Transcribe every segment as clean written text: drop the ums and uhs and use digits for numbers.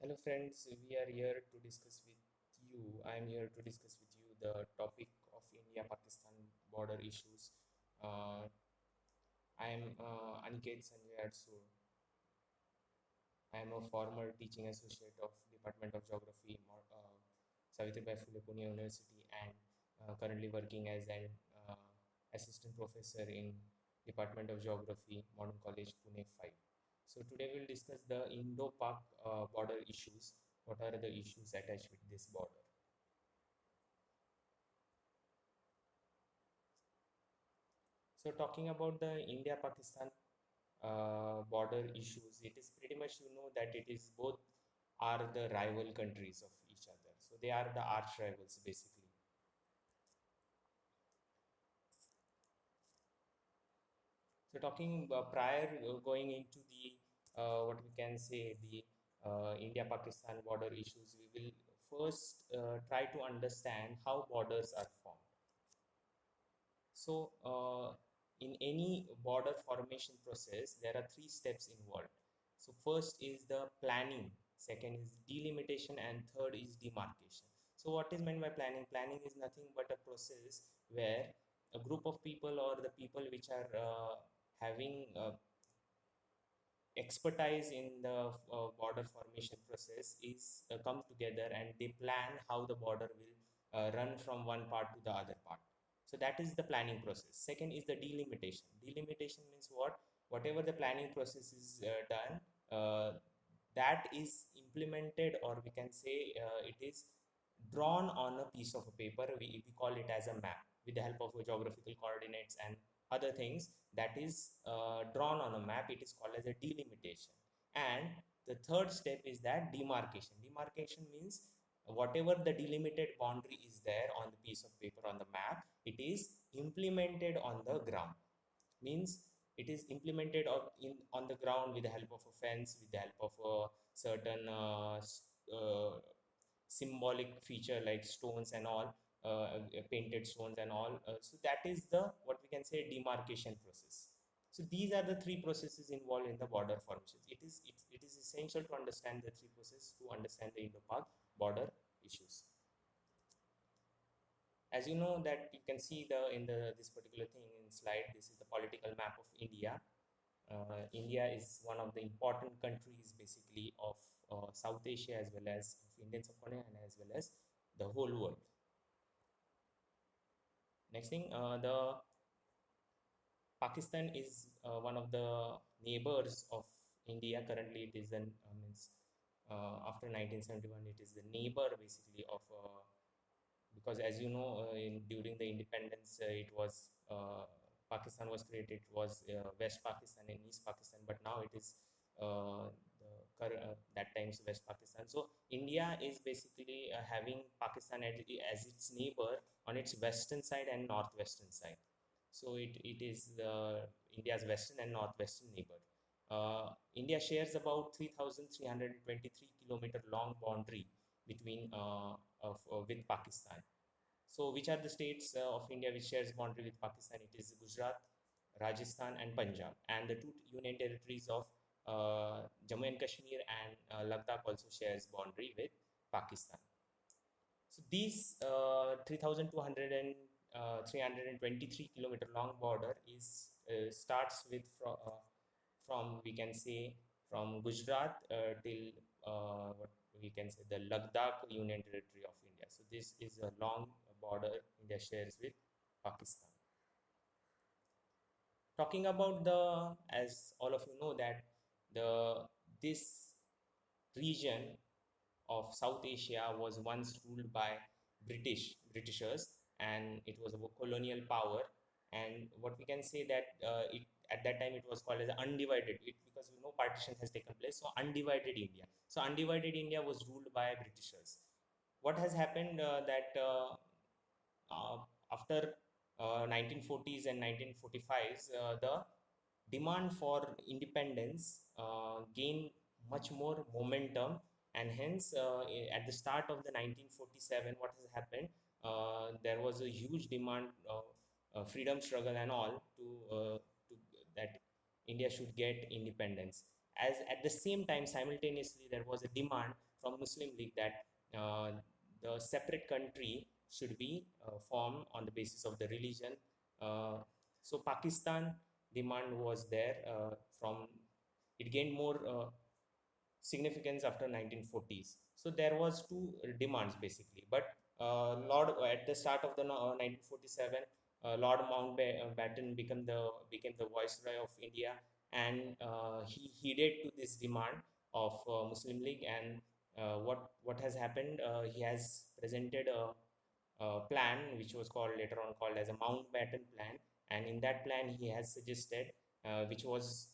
Hello friends, we are here to discuss with you. I am here to discuss with you the topic of India-Pakistan border issues. Uh, I am Aniket Sanjay Adsur. I am a former teaching associate of Department of Geography, Savitribai Phule Pune University, and currently working as an assistant professor in Department of Geography, Modern College, Pune 5. So today we'll discuss the Indo-Pak border issues. What are the issues attached with this border? So talking about the India-Pakistan border issues, it is pretty much that it is both are the rival countries of each other. So they are the arch rivals basically. So talking prior going into the what we can say the India-Pakistan border issues, we will first try to understand how borders are formed. So, in any border formation process, there are three steps involved. So, first is the planning, second is delimitation, and third is demarcation. So, what is meant by planning? Planning is nothing but a process where a group of people or the people which are having expertise in the border formation process is come together and they plan how the border will run from one part to the other part. So that is the planning process. Second is the delimitation. Delimitation means what? Whatever the planning process is done, that is implemented, or we can say it is drawn on a piece of a paper. We call it as a map with the help of geographical coordinates and other things that is drawn on a map. It is called as a delimitation. And the third step is that demarcation. Demarcation means whatever the delimited boundary is there on the piece of paper on the map, it is implemented on the ground. Means it is implemented on the ground with the help of a fence, with the help of a certain symbolic feature like stones and all, painted stones and all. So that is the what we can say demarcation process. So these are the three processes involved in the border formations. It is essential to understand the three processes to understand the Indo-Pak border issues. As you know that you can see the in the this particular thing in slide, this is the political map of India. India is one of the important countries basically of South Asia as well as of Indian subcontinent and as well as the whole world. Next thing, the Pakistan is one of the neighbors of India. Currently, it is an means after 1971, it is the neighbor basically of because as you know during the independence it was Pakistan was created. It was West Pakistan and East Pakistan, but now it is that time's West Pakistan. So India is basically having Pakistan as its neighbor on its western side and northwestern side. So it is India's western and northwestern neighbor. India shares about 3,323 kilometer long boundary between with Pakistan. So, which are the states of India which shares boundary with Pakistan? It is Gujarat, Rajasthan, and Punjab, and the two union territories of Jammu and Kashmir and Ladakh also shares boundary with Pakistan. So these 3,200 and 323 kilometer long border is starts with from we can say from Gujarat till what we can say the Ladakh Union Territory of India. So this is a long border India shares with Pakistan. Talking about the, as all of you know that the this region of South Asia was once ruled by Britishers, and it was a colonial power. And what we can say that it at that time it was called as undivided, because partition has taken place. So undivided India. So undivided India was ruled by Britishers. What has happened that after 1940s and 1945s, the demand for independence gained much more momentum, and hence at the start of the 1947, what has happened, there was a huge demand, freedom struggle and all to that India should get independence. As at the same time, simultaneously, there was a demand from Muslim League that the separate country should be formed on the basis of the religion. So Pakistan demand was there from it gained more significance after 1940s. So there was two demands basically, but Lord at the start of the 1947, Lord Mountbatten became the viceroy of India, and he heeded to this demand of Muslim League. And what has happened? He has presented a plan which was called later on called as a Mountbatten plan, and in that plan he has suggested, which was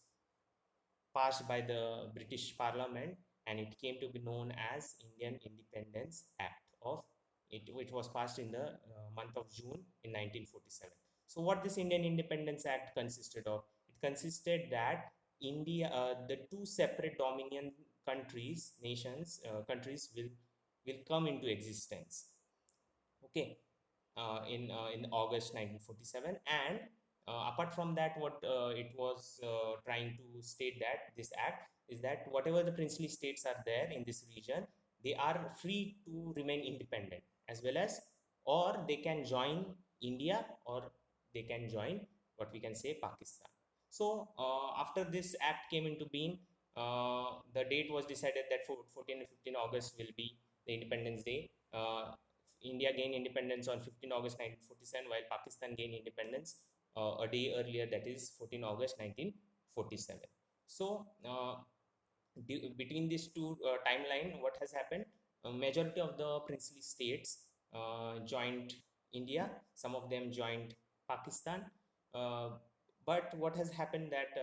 passed by the British Parliament, and it came to be known as Indian Independence Act of it, which was passed in the month of June in 1947. So what this Indian Independence Act consisted of? It consisted that the two separate dominion countries will come into existence. Okay, in August 1947. And apart from that, what it was trying to state that this act is that whatever the princely states are there in this region, they are free to remain independent, as well as, or they can join India, or they can join what we can say Pakistan. So after this act came into being, the date was decided that 14 and 15 August will be the Independence Day. India gained independence on 15 August 1947, while Pakistan gained independence a day earlier, that is 14 August 1947. So, between these two timeline, what has happened? Majority of the princely states joined India. Some of them joined Pakistan. But what has happened that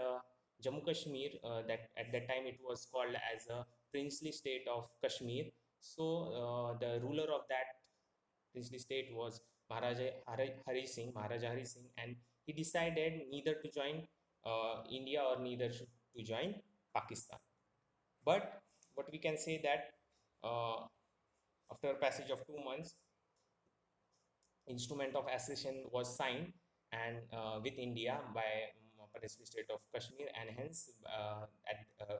Jammu Kashmir, that at that time it was called as a princely state of Kashmir. So the ruler of that princely state was Maharaja Hari Singh, and he decided neither to join India or neither should to join Pakistan. But what we can say that after passage of 2 months, instrument of accession was signed and with India by princely state of Kashmir, and hence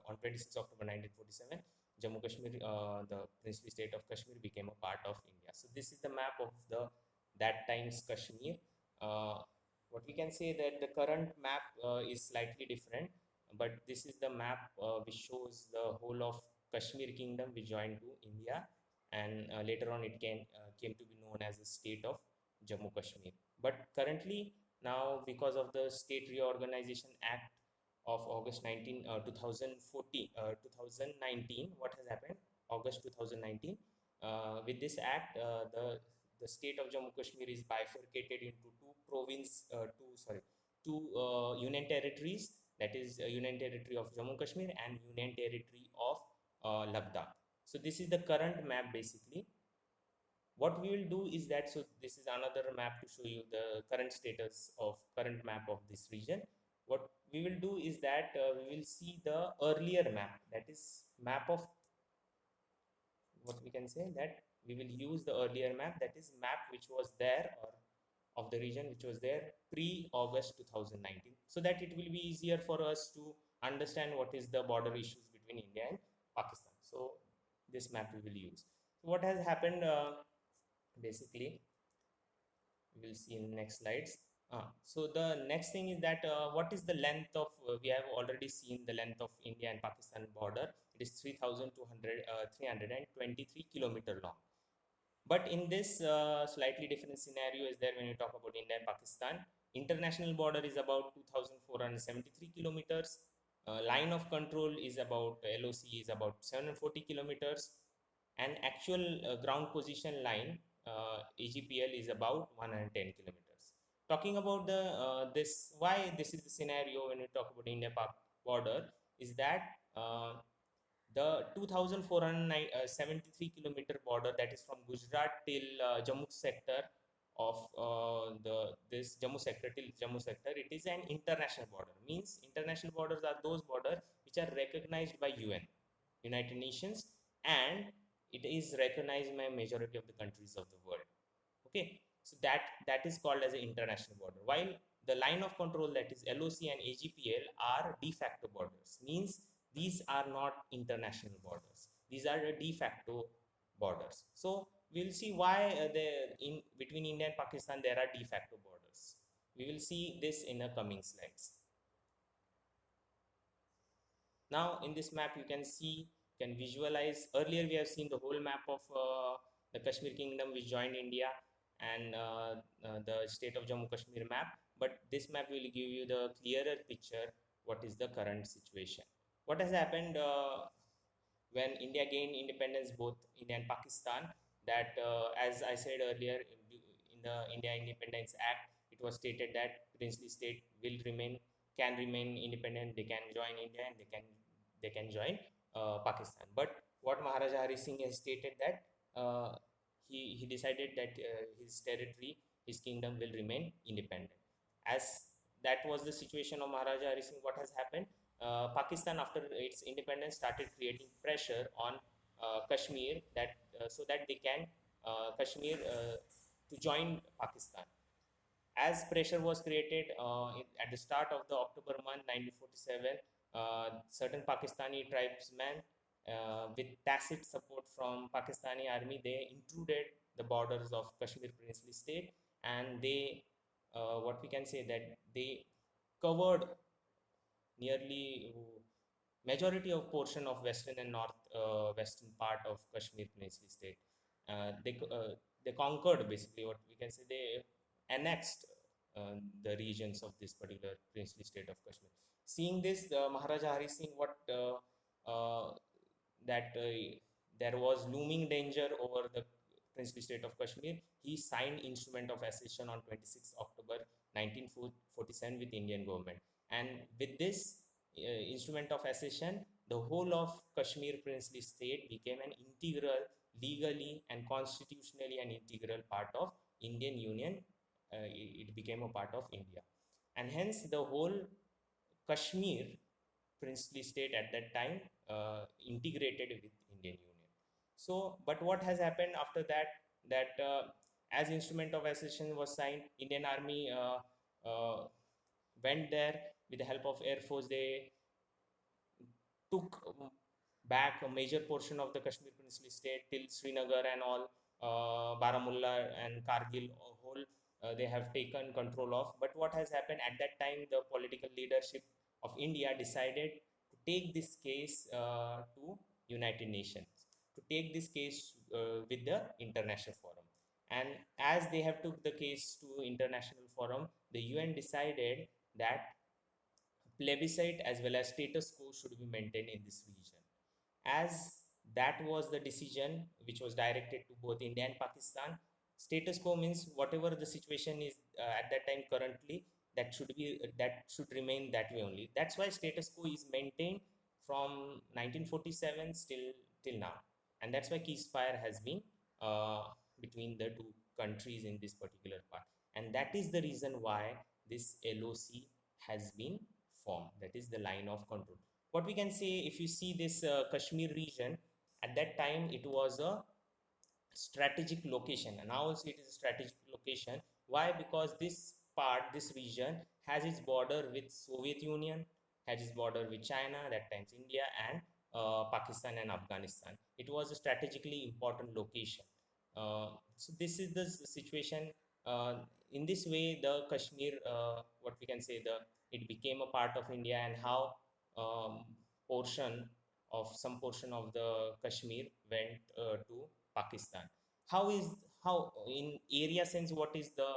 on 26 October 1947, Jammu Kashmir, the princely state of Kashmir, became a part of India. So this is the map of the that time's Kashmir. What we can say that the current map is slightly different, but this is the map which shows the whole of Kashmir Kingdom which joined to India, and later on it came to be known as the state of Jammu Kashmir. But currently now, because of the State Reorganization Act of August 2019, what has happened? August 2019. With this act, the state of Jammu Kashmir is bifurcated into two union territories. That is Union Territory of Jammu Kashmir and Union Territory of Ladakh. So this is the current map basically. What we will do is that, so this is another map to show you the current status of current map of this region. What we will do is that we will see the earlier map, that is map of what we can say that we will use the earlier map, that is map which was there, or of the region which was there pre-August 2019, so that it will be easier for us to understand what is the border issues between India and Pakistan. So this map we will use. So what has happened basically, we will see in the next slides. So the next thing is that what is the length of, we have already seen the length of India and Pakistan border. It is 323 kilometer long. But in this slightly different scenario is there when you talk about India and Pakistan. International border is about 2,473 kilometers. Line of control is about, LOC is about 740 kilometers. And actual ground position line, AGPL, is about 110 kilometers. Talking about the why this is the scenario when we talk about India-Pak border is that the 2,473 kilometer border, that is from Gujarat till Jammu sector of this Jammu sector till Jammu sector, it is an international border. Means international borders are those borders which are recognized by United Nations, and it is recognized by majority of the countries of the world. Okay, so that is called as an international border, while the line of control, that is LOC and AGPL, are de facto borders. Means these are not international borders. These are the de facto borders. So we'll see why in between India and Pakistan there are de facto borders. We will see this in the coming slides. Now in this map you can see, can visualize, earlier we have seen the whole map of the Kashmir Kingdom which joined India, and the state of Jammu Kashmir map, but this map will give you the clearer picture what is the current situation. What has happened when India gained independence, both India and Pakistan, that as I said earlier, in the India Independence Act, it was stated that princely state will remain, can remain independent. They can join India and they can join Pakistan. But what Maharaja Hari Singh has stated that he decided that his territory, his kingdom will remain independent. As that was the situation of Maharaja Hari Singh, what has happened? Pakistan, after its independence, started creating pressure on Kashmir that so that they can Kashmir to join Pakistan. As pressure was created at the start of the October month 1947, certain Pakistani tribesmen, with tacit support from Pakistani army, they intruded the borders of Kashmir Princely State, and they, what we can say, that they covered nearly majority of portion of western and north western part of Kashmir Princely State. They conquered, basically what we can say, they annexed the regions of this particular princely state of Kashmir. Seeing this, Maharaja Hari Singh, what that there was looming danger over the princely state of Kashmir, he signed instrument of accession on 26 October 1947 with Indian government. And with this instrument of accession, the whole of Kashmir princely state became an integral, legally and constitutionally an integral part of Indian Union. It became a part of India, and hence the whole Kashmir princely state at that time integrated with Indian Union. So, but what has happened after that? That as instrument of accession was signed, Indian Army went there with the help of Air Force. They took back a major portion of the Kashmir Princely State till Srinagar and all, Baramulla and Kargil whole, they have taken control of. But what has happened at that time, the political leadership of India decided to take this case to United Nations, to take this case with the international forum. And as they have took the case to international forum, the UN decided that plebiscite as well as status quo should be maintained in this region. As that was the decision which was directed to both India and Pakistan. Status quo means whatever the situation is at that time currently, that should remain that way only. That's why status quo is maintained from 1947 till now, and that's why ceasefire has been between the two countries in this particular part, and that is the reason why this LOC has been formed. That is the line of control. What we can say, if you see this Kashmir region, at that time it was a strategic location, and now also it is a strategic location. Why? Because this part, this region has its border with Soviet Union, has its border with China, that times India, and Pakistan and Afghanistan. It was a strategically important location. So this is the situation. In this way, the Kashmir, what we can say, the it became a part of India, and how um, portion some portion of the Kashmir went to Pakistan. How is, how in area sense, what is the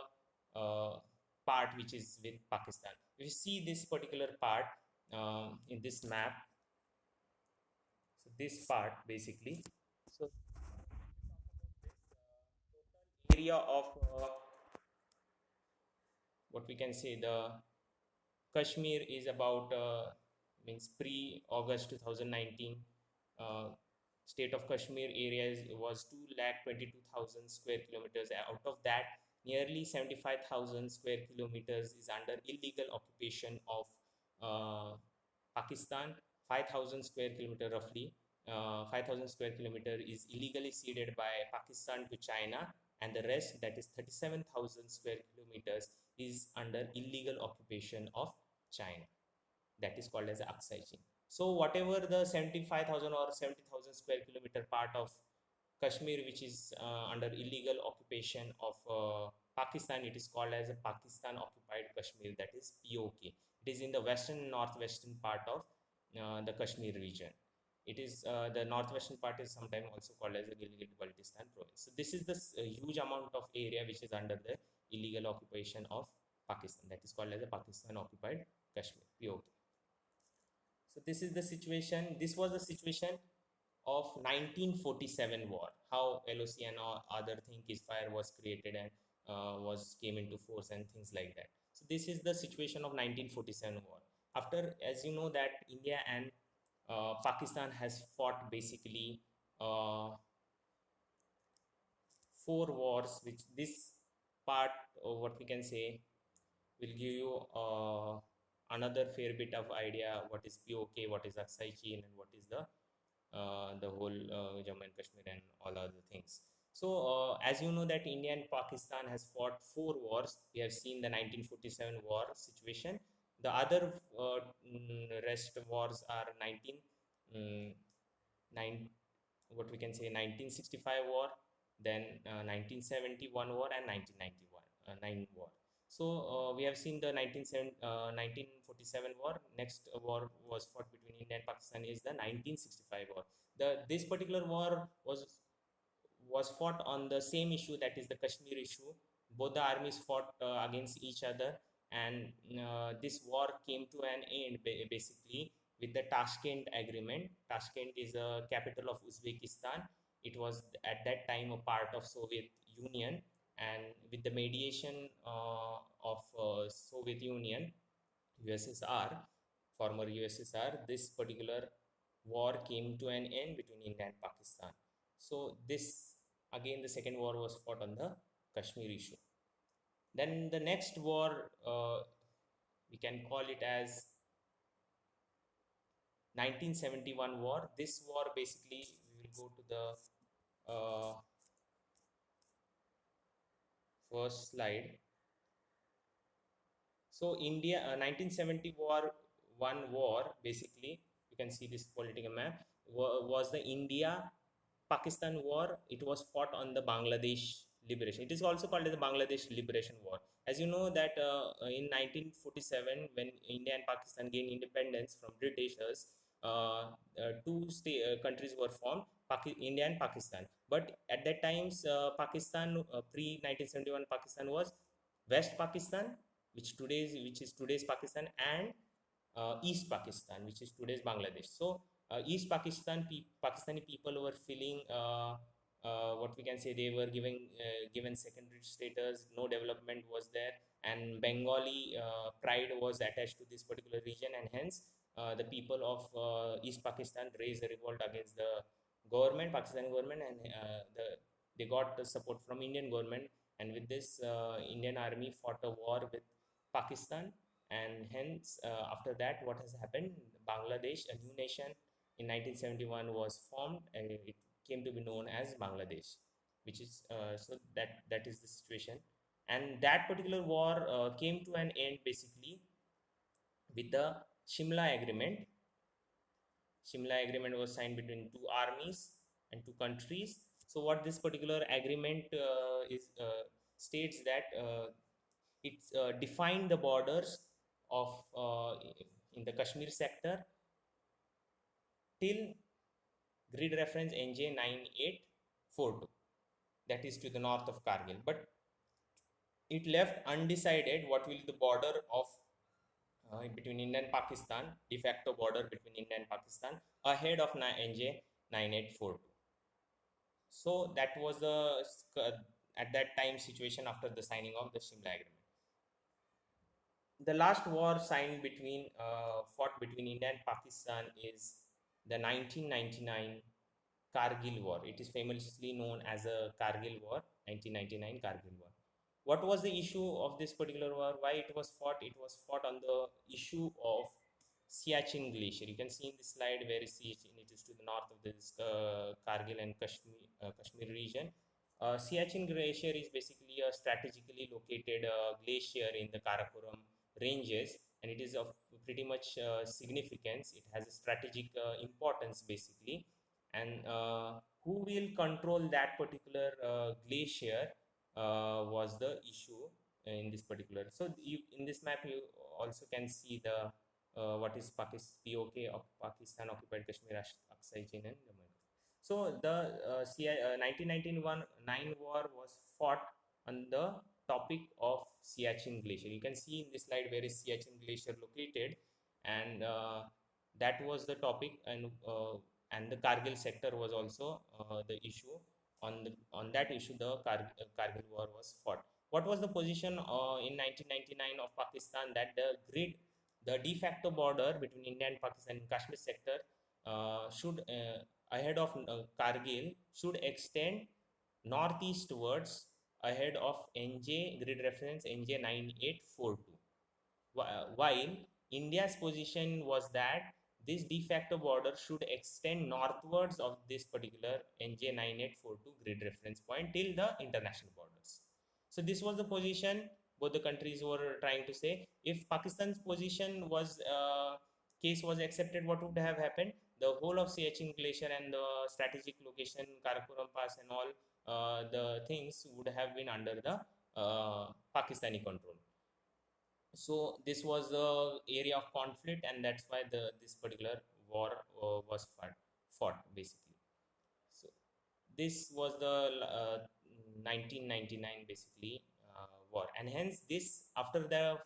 part which is with Pakistan? If you see this particular part in this map, so this part basically, so total area of what we can say, the Kashmir is about means pre-August 2019. Uh, State of Kashmir area was 222,000 square kilometers. Out of that, nearly 75,000 square kilometers is under illegal occupation of Pakistan. 5,000 square kilometer roughly. 5,000 square kilometer is illegally ceded by Pakistan to China, and the rest, that is 37,000 square kilometers, is under illegal occupation of China. That is called as Aksai Chin. So whatever the 75,000 or 70,000 square kilometer part of Kashmir, which is under illegal occupation of Pakistan, it is called as a Pakistan occupied Kashmir, that is POK. It is in the western and northwestern part of the Kashmir region. It is the northwestern part is sometimes also called as the Gilgit-Baltistan province. So this is the huge amount of area which is under the illegal occupation of Pakistan. That is called as the Pakistan occupied Kashmir, POK. So this is the situation. This was the situation of 1947 war. How LOC and other thing ceasefire was created and was came into force and things like that. So this is the situation of 1947 war. After, as you know, that India and Pakistan has fought basically four wars, which this part, or what we can say, will give you another fair bit of idea what is POK, what is Aksai Chin, and what is the whole Jammu and Kashmir and all other things. So as you know that India and Pakistan has fought four wars. We have seen the 1947 war situation. The other rest wars are what we can say 1965 war, then 1971 war and 1991 9 war. So we have seen the 1947 war. Next war was fought between India and Pakistan is the 1965 war. This particular war was fought on the same issue, that is the Kashmir issue. Both the armies fought against each other, and this war came to an end basically with the Tashkent Agreement. Tashkent is a capital of Uzbekistan. It was at that time a part of Soviet Union, and with the mediation of Soviet Union, USSR, former USSR, this particular war came to an end between India and Pakistan. So this again, the second war was fought on the Kashmir issue. Then the next war, we can call it as 1971 war. This war basically, we will go to the first slide. So India 1971 war, basically you can see this political map, was the India Pakistan war. It was fought on the Bangladesh liberation. It is also called as the Bangladesh Liberation War. As you know that in 1947, when India and Pakistan gained independence from Britishers, two countries were formed, India and Pakistan. But at that times, Pakistan pre 1971 Pakistan was West Pakistan, which is today's Pakistan, and East Pakistan, which is today's Bangladesh. So East Pakistani people were feeling what we can say, they were given secondary status. No development was there, and Bengali pride was attached to this particular region, and hence the people of East Pakistan raised a revolt against the government, Pakistan government, and they got the support from Indian government, and with this Indian army fought a war with Pakistan, and hence after that what has happened, Bangladesh, a new nation in 1971 was formed, and it came to be known as Bangladesh, which is so that is the situation. And that particular war came to an end basically with the Shimla Agreement. Shimla Agreement was signed between two armies and two countries. So what this particular agreement is states that it defined the borders of in the Kashmir sector till grid reference NJ9842, that is to the north of Kargil. But it left undecided what will be the border of between India and Pakistan, de facto border between India and Pakistan, ahead of NJ9842. So that was the at that time situation after the signing of the Shimla Agreement. The last war signed fought between India and Pakistan is the 1999 Kargil War. It is famously known as a Kargil War, 1999 Kargil War. What was the issue of this particular war? Why it was fought? It was fought on the issue of Siachen Glacier. You can see in this slide where is Siachen. It is to the north of this Kargil and Kashmir region. Siachen Glacier is basically a strategically located glacier in the Karakoram ranges, and it is of pretty much significance. It has a strategic importance basically, and who will control that particular glacier was the issue in this particular. So in this map you also can see the what is Pakistan, POK of Pakistan occupied Kashmir, Aksai Chin and Jammu. So the 1991 war was fought on the topic of Siachen Glacier. You can see in this slide where is Siachen Glacier located, and that was the topic, and the Kargil sector was also the issue. On that issue, the Kargil war was fought. What was the position in 1999 of Pakistan? That the de facto border between India and Pakistan in Kashmir sector should ahead of Kargil should extend northeastwards ahead of NJ grid reference NJ9842. While India's position was that this de facto border should extend northwards of this particular NJ9842 grid reference point till the international borders. So this was the position both the countries were trying to say. If Pakistan's position was case was accepted, what would have happened? The whole of Siachen Glacier and the strategic location, Karakoram Pass and all the things would have been under the Pakistani control. So this was the area of conflict, and that's why this particular war was fought basically. So this was the 1999 basically war, and hence this after the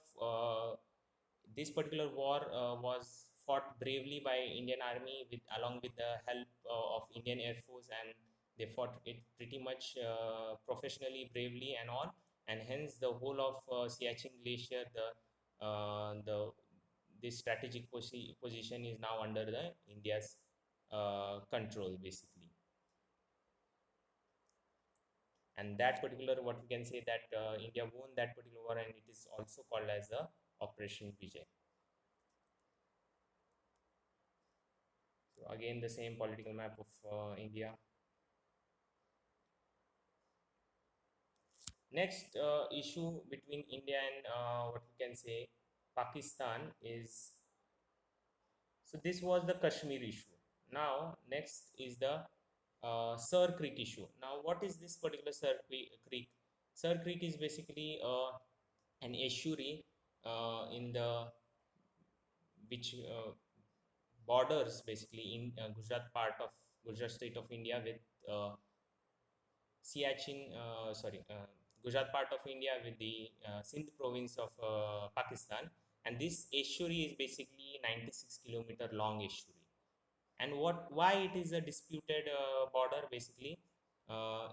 this particular war was fought bravely by Indian Army with along with the help of Indian Air Force, and they fought it pretty much professionally, bravely, and all. And hence the whole of Siachen Glacier, the this strategic position is now under the India's control basically. And that particular, what we can say that India won that particular war, and it is also called as the Operation Vijay. So again, the same political map of India. Next issue between India and what we can say Pakistan is, so this was the Kashmir issue. Now next is the Sir Creek issue. Now what is this particular Sir Creek? Sir Creek is basically an estuary in the which borders basically in Gujarat part of Gujarat state of India with Siachen, Gujarat part of India with the Sindh province of Pakistan, and this estuary is basically 96-kilometer long estuary. And why it is a disputed border basically?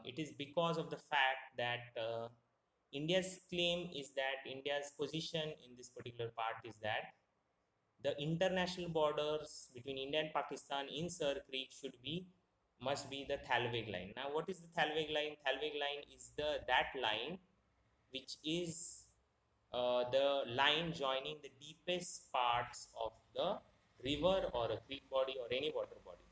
It is because of the fact that India's claim is that India's position in this particular part is that the international borders between India and Pakistan in Sir Creek must be the Thalweg line. Now, what is the Thalweg line? Thalweg line is that line which is the line joining the deepest parts of the river or a creek body or any water body.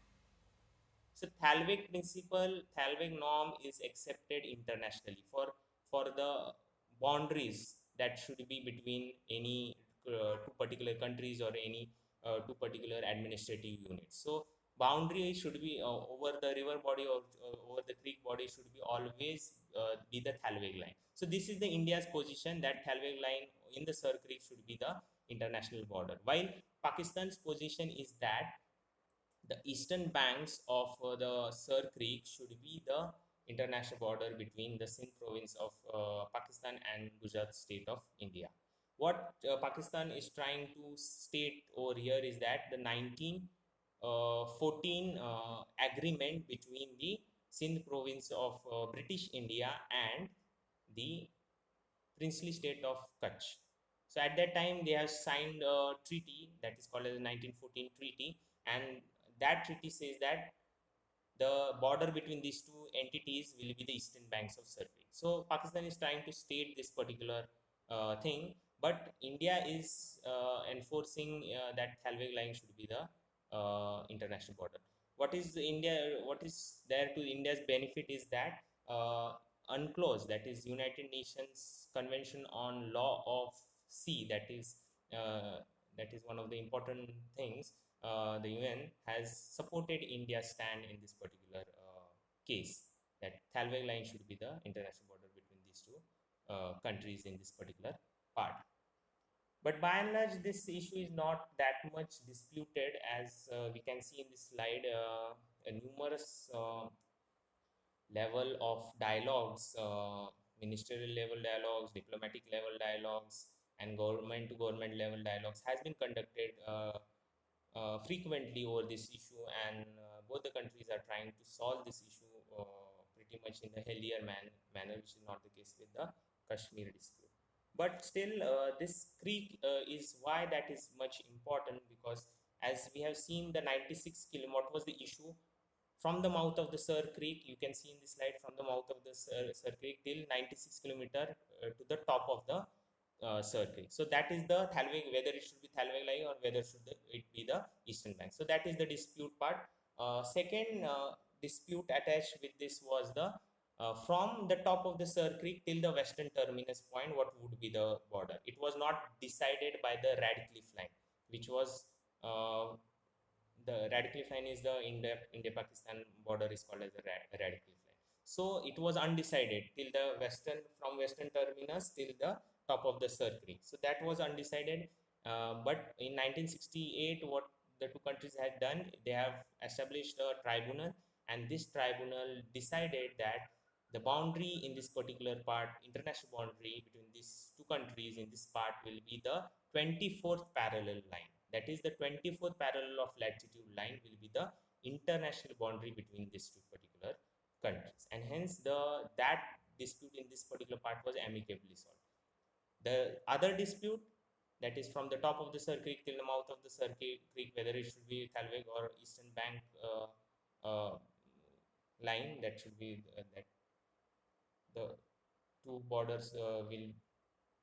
So Thalweg principle, Thalweg norm is accepted internationally for the boundaries that should be between any two particular countries or any two particular administrative units. So boundary should be over the river body or over the creek body should be always be the Thalweg line. So this is the India's position that Thalweg line in the Sir Creek should be the international border, while Pakistan's position is that the eastern banks of the Sir Creek should be the international border between the Sindh province of Pakistan and Gujarat state of India. What Pakistan is trying to state over here is that the 1914 agreement between the Sindh province of British India and the princely state of Kutch. So at that time they have signed a treaty that is called as the 1914 treaty, and that treaty says that the border between these two entities will be the eastern banks of Sir Creek. So Pakistan is trying to state this particular thing, but India is enforcing that Thalweg line should be the international border. What is there to India's benefit is that UNCLOS, that is United Nations Convention on Law of Sea, that is that is one of the important things. The UN has supported India's stand in this particular case, that Thalweg line should be the international border between these two countries in this particular part. But by and large, this issue is not that much disputed, as we can see in this slide. Numerous level of dialogues, ministerial level dialogues, diplomatic level dialogues, and government to government level dialogues has been conducted frequently over this issue, and both the countries are trying to solve this issue pretty much in a healthier manner, which is not the case with the Kashmir dispute. But still, this creek is why that is much important, because as we have seen, the 96 km, what was the issue? From the mouth of the Sir Creek, you can see in this slide, from the mouth of the Sir Creek till 96 kilometer to the top of the Sir Creek. So that is the Thalweg, whether it should be Thalweg line or whether should it be the eastern bank. So that is the dispute part. Second dispute attached with this was the from the top of the Sir Creek till the western terminus point, what would be the border? It was not decided by the Radcliffe line, which was the Radcliffe line is the India-Pakistan border is called as the Radcliffe line. So it was undecided till the western, from western terminus till the top of the Sir Creek. So that was undecided. But in 1968, what the two countries had done, they have established a tribunal, and this tribunal decided that the boundary in this particular part, international boundary between these two countries in this part, will be the 24th parallel line. That is, the 24th parallel of latitude line will be the international boundary between these two particular countries, and hence that dispute in this particular part was amicably solved. The other dispute, that is from the top of the Sir Creek till the mouth of the Sir Creek, whether it should be Thalweg or eastern bank line, that should be that the two borders will,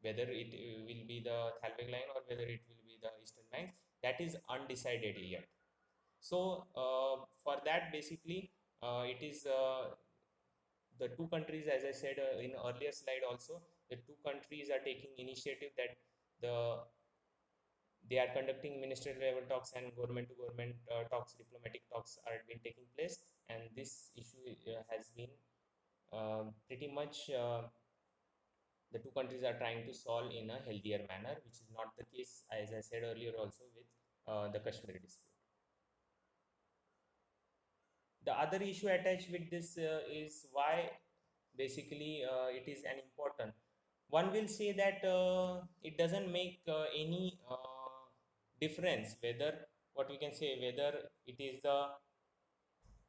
whether it will be the Thalweg line or whether it will be the eastern bank, that is undecided yet. So for that, basically it is the two countries, as I said in earlier slide also, the two countries are taking initiative that they are conducting ministerial level talks and government to government talks, diplomatic talks are been taking place, and this issue has been pretty much the two countries are trying to solve in a healthier manner, which is not the case, as I said earlier also, with the Kashmir dispute. The other issue attached with this is why basically it is an important. One will say that it doesn't make any difference whether, what we can say, whether it is the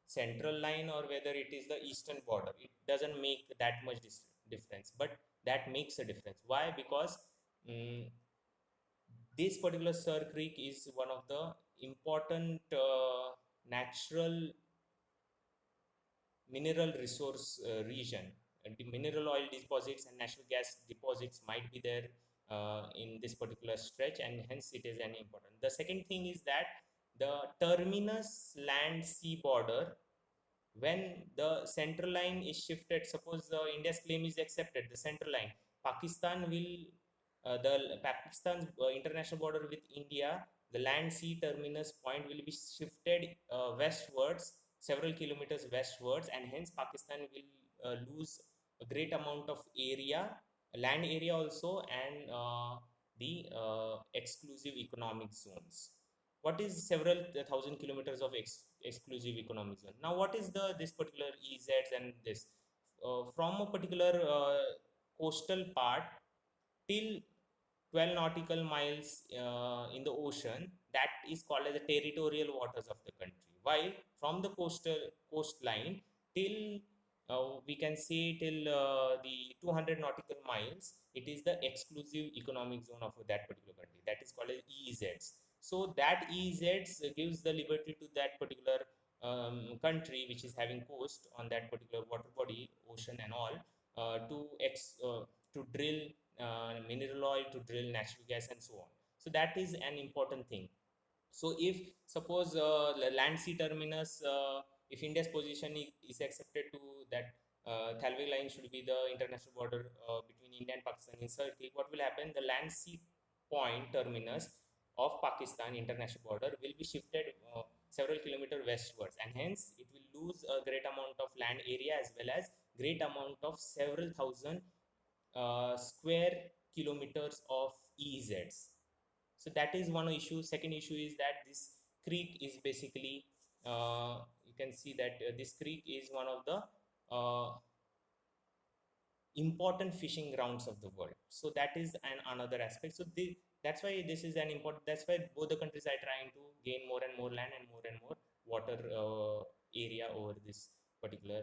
central line or whether it is the eastern border. It doesn't make that much difference, but that makes a difference. Why? Because this particular Sir Creek is one of the important natural mineral resource region. And the mineral oil deposits and natural gas deposits might be there in this particular stretch, and hence it is an important. The second thing is that the terminus land sea border, when the central line is shifted, suppose India's claim is accepted, the central line, Pakistan will the Pakistan's international border with India, the land sea terminus point will be shifted westwards, several kilometers westwards, and hence Pakistan will lose a great amount of area, land area also, and the exclusive economic zones. What is several thousand kilometers of exclusive economic zone? Now, what is this particular EZs and this? From a particular coastal part till 12 nautical miles in the ocean, that is called as the territorial waters of the country. While from the coastline till we can say till the 200 nautical miles, it is the exclusive economic zone of that particular country. That is called as EEZs. So that EEZs gives the liberty to that particular country which is having coast on that particular water body, ocean and all, to drill mineral oil, to drill natural gas and so on. So that is an important thing. So if suppose land sea terminus, if India's position is accepted to that Thalweg line should be the international border between India and Pakistan in Sir Creek, what will happen? The land sea point terminus of Pakistan international border will be shifted several kilometers westwards, and hence it will lose a great amount of land area as well as great amount of several thousand square kilometers of EEZs. So that is one issue. Second issue is that this creek is basically you can see that this creek is one of the important fishing grounds of the world. So that is another aspect. So that's why this is an important, that's why both the countries are trying to gain more and more land and more water area over this particular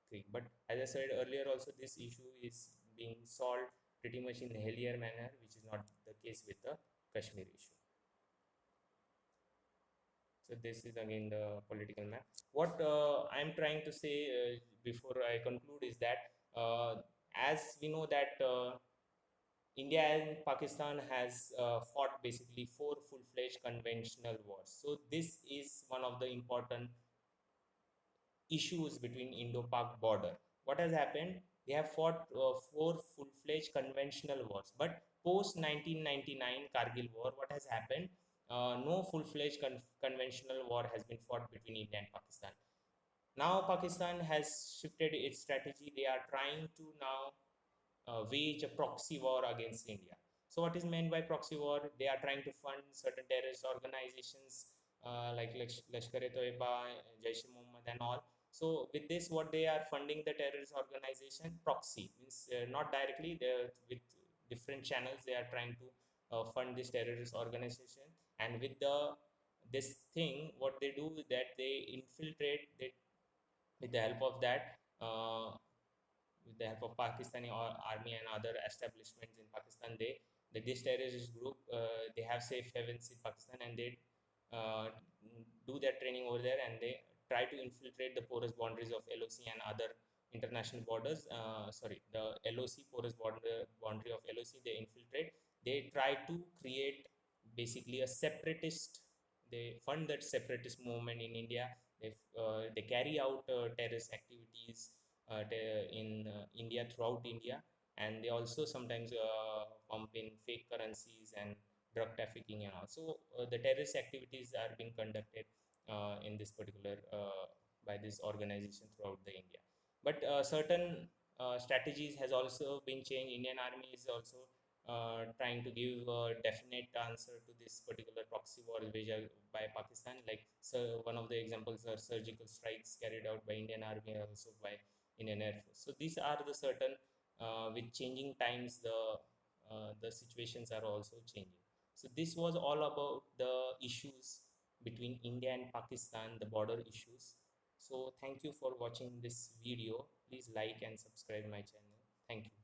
creek. But as I said earlier also, this issue is being solved pretty much in a healthier manner, which is not the case with the Kashmir issue. So this is again the political map. What I'm trying to say before I conclude is that as we know that India and Pakistan has fought basically 4 full-fledged conventional wars. So this is one of the important issues between Indo-Pak border. What has happened? They have fought 4 full-fledged conventional wars. But post 1999 Kargil war, what has happened? No full-fledged conventional war has been fought between India and Pakistan. Now Pakistan has shifted its strategy. They are trying to now wage a proxy war against India. So what is meant by proxy war? They are trying to fund certain terrorist organizations like Lashkar-e-Toiba, Jaish-e-Mohammed and all. So with this, what they are funding the terrorist organization, proxy, means not directly, with different channels they are trying to fund this terrorist organization. And with this thing, what they do is that they infiltrate, with the help of that, with the help of Pakistani army and other establishments in Pakistan, this terrorist group, they have safe havens in Pakistan, and they do their training over there, and they try to infiltrate the porous boundaries of LOC and other international borders. The LOC porous boundary of LOC, they infiltrate. They try to create basically a separatist. They fund that separatist movement in India. They carry out terrorist activities in India, throughout India, and they also sometimes pump in fake currencies and drug trafficking and all. So the terrorist activities are being conducted in this particular by this organization throughout the India. But certain strategies has also been changed. Indian Army is also trying to give a definite answer to this particular proxy war waged by Pakistan. Like, so one of the examples are surgical strikes carried out by Indian Army, also by Indian Air Force. So these are the certain with changing times, the situations are also changing. So this was all about the issues between India and Pakistan, the border issues. So thank you for watching this video. Please like and subscribe my channel. Thank you.